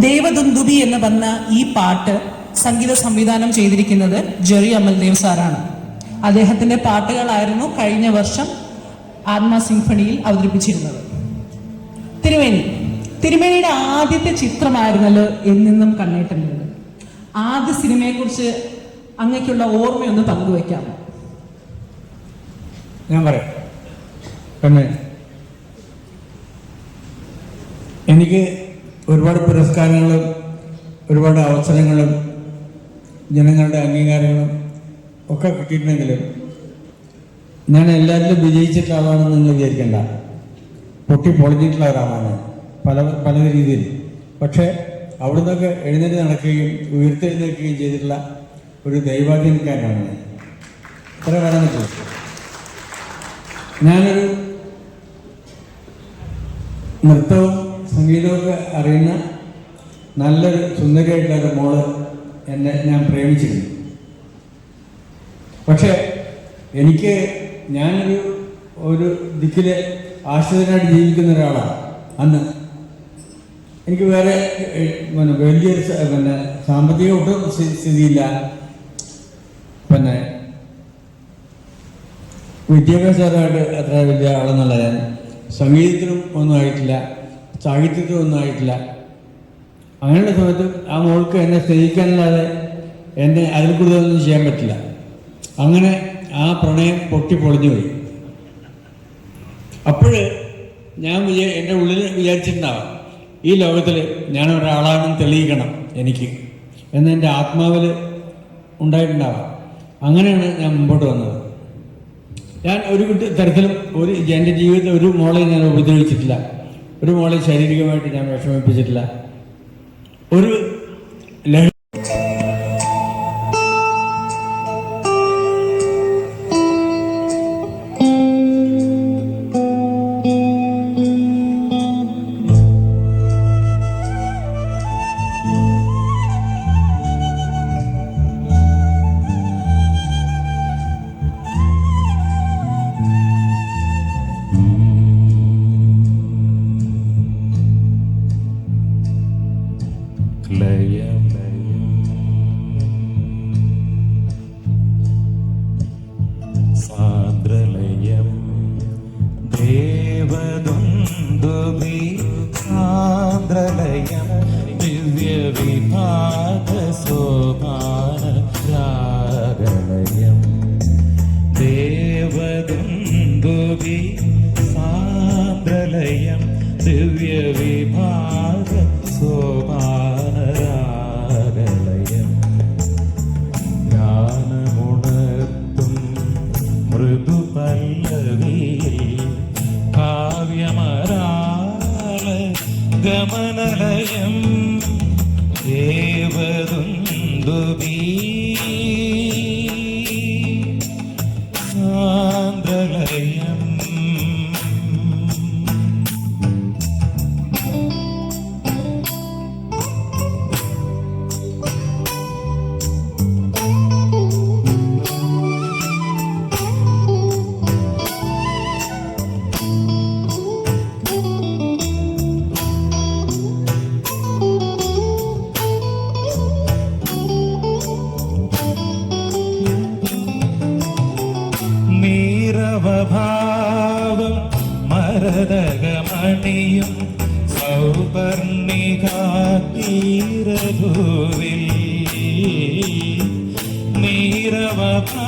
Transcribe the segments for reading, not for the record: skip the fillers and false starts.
ദേവദുന്ദുബി എന്ന് വന്ന ഈ പാട്ട് സംഗീത സംവിധാനം ചെയ്തിരിക്കുന്നത് ജെറി അമൽദേവ് സാറാണ്. അദ്ദേഹത്തിന്റെ പാട്ടുകളായിരുന്നു കഴിഞ്ഞ വർഷം ആത്മ സിംഫണിയിൽ അവതരിപ്പിച്ചിരുന്നത്. തിരുമേനിയുടെ ആദ്യത്തെ ചിത്രമായിരുന്നല്ലോ എന്നെന്നും കണ്ണേട്ടനുള്ളത്. ആദ്യ സിനിമയെക്കുറിച്ച് അങ്ങയ്ക്കുള്ള ഓർമ്മയൊന്ന് പങ്കുവെക്കാമോ? ഞാൻ പറയാം. പിന്നെ എനിക്ക് ഒരുപാട് പുരസ്കാരങ്ങളും ഒരുപാട് അവസരങ്ങളും ജനങ്ങളുടെ അംഗീകാരങ്ങളും ഒക്കെ കിട്ടിയിട്ടുണ്ടെങ്കിലും ഞാൻ എല്ലാവരിലും വിജയിച്ചിട്ടുള്ള ആളാണെന്ന് നിങ്ങൾ വിചാരിക്കേണ്ട. പൊളിഞ്ഞിട്ടുള്ള ഒരാളാണ് പല രീതിയിൽ. പക്ഷേ അവിടുന്നൊക്കെ എഴുന്നേറ്റ് നടക്കുകയും ഉയർത്തെഴുന്നേൽക്കുകയും ചെയ്തിട്ടുള്ള ഒരു ദൈവാധീനക്കാരനാണ് ഞാൻ. ഇത്ര പറയാൻ പറ്റും. ഞാനൊരു നൃത്തവും സംഗീതമൊക്കെ അറിയുന്ന നല്ലൊരു സുന്ദരിയായിട്ടുള്ളൊരു മോള് ഞാൻ പ്രേമിച്ചിരുന്നു. പക്ഷേ ഞാനൊരു ദിക്കിലെ ആശ്രിതനായിട്ട് ജീവിക്കുന്ന ഒരാളാണ്. അന്ന് എനിക്ക് വേറെ വലിയൊരു സാമ്പത്തിക ഒട്ടും സ്ഥിതിയില്ല. വിദ്യാഭ്യാസപരമായിട്ട് അത്ര വലിയ ആളെന്നുള്ള ഞാൻ സംഗീതത്തിനും ഒന്നും ആയിട്ടില്ല, സാഹിത്യത്തിനും ഒന്നും ആയിട്ടില്ല. അങ്ങനെയുള്ള സമയത്ത് ആ മോൾക്ക് എന്നെ സ്നേഹിക്കാനല്ലാതെ എന്നെ അതിൽ കൂടുതലൊന്നും ചെയ്യാൻ പറ്റില്ല. അങ്ങനെ ആ പ്രണയം പൊളിഞ്ഞുപോയി. അപ്പോൾ ഞാൻ എൻ്റെ ഉള്ളിൽ വിചാരിച്ചിട്ടുണ്ടാവാം, ഈ ലോകത്തിൽ ഞാൻ ഒരാളാണെന്ന് തെളിയിക്കണം എനിക്ക് എന്ന് എൻ്റെ ആത്മാവിൽ ഉണ്ടായിട്ടുണ്ടാവാം. അങ്ങനെയാണ് ഞാൻ മുമ്പോട്ട് വന്നത്. ഞാൻ ഒരു തരത്തിലും എൻ്റെ ജീവിതത്തിൽ ഒരു മോളെ ഞാൻ ഉപദ്രവിച്ചിട്ടില്ല, ഒരു മോളെ ശാരീരികമായിട്ട് ഞാൻ വിഷമിപ്പിച്ചിട്ടില്ല. ഒരു സാന്ദ്രലയം ദേവദുന്ദുബി സാന്ദ്രലയം ദിവ്യവിഭാഗ സോപാന രാഗലയം ദേവദുന്ദുബി സാന്ദ്രലയം ദിവ്യവിഭാഗ സോപാന രാഗലയം ജ്ഞാനമുണർത്തും മൃദുപല്ലവിയിൽ കാവ്യമരാള ഗമനലയം ദേവദുന്ദുബി സാന്ദ്രലയം ഭാവം മരതകമണിയും സൗപർണികാതീരഭൂവിൽ നീരവഭാവം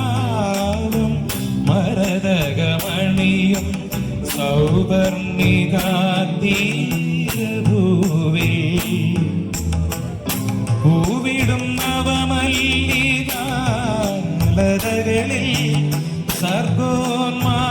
മരതകമണിയും സൗപർണികാതീരഭൂവിൽ പൂവിടും നവമല്ലികാലതകളിൽ സർഗോന്മാ